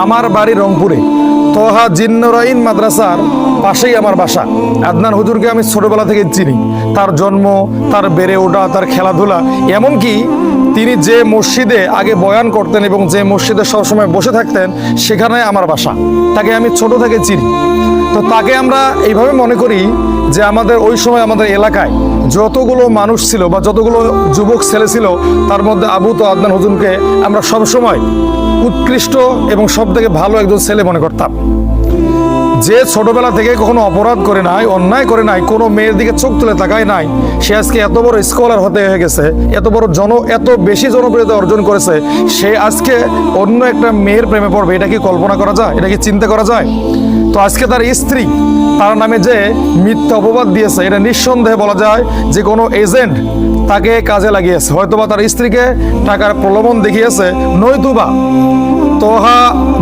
আমার বাড়ি রংপুরে, তোহা জিন্নরাইন মাদ্রাসার পাশেই আমার বাসা। আদনান হুজুরকে আমি ছোটবেলা থেকে চিনি, তার জন্ম, তার বেড়ে ওঠা, তার খেলাধুলা, এমনকি তিনি যে মসজিদে আগে বয়ান করতেন এবং যে মসজিদে সবসময় বসে থাকতেন সেখানে আমার বাসা। তাকে আমি ছোট থেকে চিনি। তো তাকে আমরা এইভাবে মনে করি যে আমাদের ওই সময় আমাদের এলাকায় যতগুলো মানুষ ছিল বা যতগুলো যুবক ছেলে ছিল তার মধ্যে আবু তো আদনান হুজুরকে আমরা সবসময় উৎকৃষ্ট এবং সব থেকে ভালো একজন ছেলে মনে করতাম। যে ছোটবেলা থেকে কখনো অপরাধ করে নাই, অন্যায় করে নাই, কোনো মেয়ের দিকে চোখ তুলে তাকায় নাই, সে আজকে এত বড় স্কলার হতে হয়ে গেছে, এত বেশি জনপ্রিয়তা অর্জন করেছে, সে আজকে অন্য একটা মেয়ের প্রেমে পড়বে, এটা কি কল্পনা করা যায়? এটা কি চিন্তা করা যায়? তো আজকে তার স্ত্রী তার নামে যে মিথ্যা অপবাদ দিয়েছে, এটা নিঃসন্দেহে বলা যায় যে কোনো এজেন্ট তাকে কাজে লাগিয়েছে। হয়তোবা তার স্ত্রীকে টাকার প্রলোভন দেখিয়েছে, নয়তুবা তোহা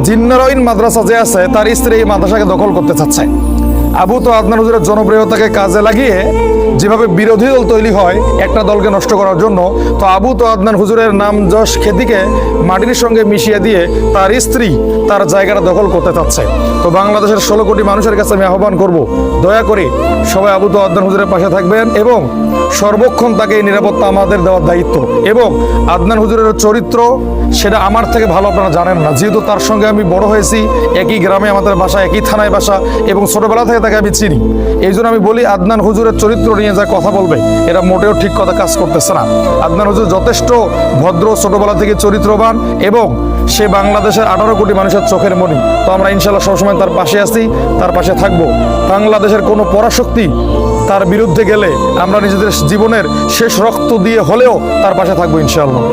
জিন্নারাইন মাদ্রাসা যে আছে তার স্ত্রী এই মাদ্রাসাকে দখল করতে চাচ্ছে। আবু তো আদনান হুজুরের জনপ্রিয়তাকে কাজে লাগিয়ে যেভাবে বিরোধী দল তৈরি হয় একটা দলকে নষ্ট করার জন্য, তো আবু তো আদনান হুজুরের নাম যশ খ্যাতিকে মাটির সঙ্গে মিশিয়ে দিয়ে তার স্ত্রী তার জায়গাটা দখল করতে চাচ্ছে। তো বাংলাদেশের 16 কোটি মানুষের কাছে আমি আহ্বান করব, দয়া করে সবাই আবু তো আদনান হুজুরের পাশে থাকবেন এবং সর্বক্ষণ তাকে এই নিরাপত্তা আমাদের দেওয়ার দায়িত্ব। এবং আদনান হুজুরের চরিত্র সেটা আমার থেকে ভালো আপনারা জানেন না, যেহেতু তার সঙ্গে আমি বড় হয়েছি, একই গ্রামে আমাদের বাসা, একই থানায় বাসা এবং ছোটবেলা থেকে তাকে আমি চিনি। এই জন্য আমি বলি আদনান হুজুরের চরিত্র নিয়ে যা কথা বলবে এটা মোটেও ঠিক কথা কাজ করতেছে না। আদনান হুজুর যথেষ্ট ভদ্র, ছোটবেলা থেকে চরিত্রবান এবং সে বাংলাদেশের 18 কোটি মানুষের চোখের মণি। তো আমরা ইনশাল্লাহ সবসময় তার পাশে আছি, তার পাশে থাকবো। বাংলাদেশের কোনো পরাশক্তি তার বিরুদ্ধে গেলে আমরা নিজেদের জীবনের শেষ রক্ত দিয়ে হলেও তার পাশে থাকবো ইনশাআল্লাহ।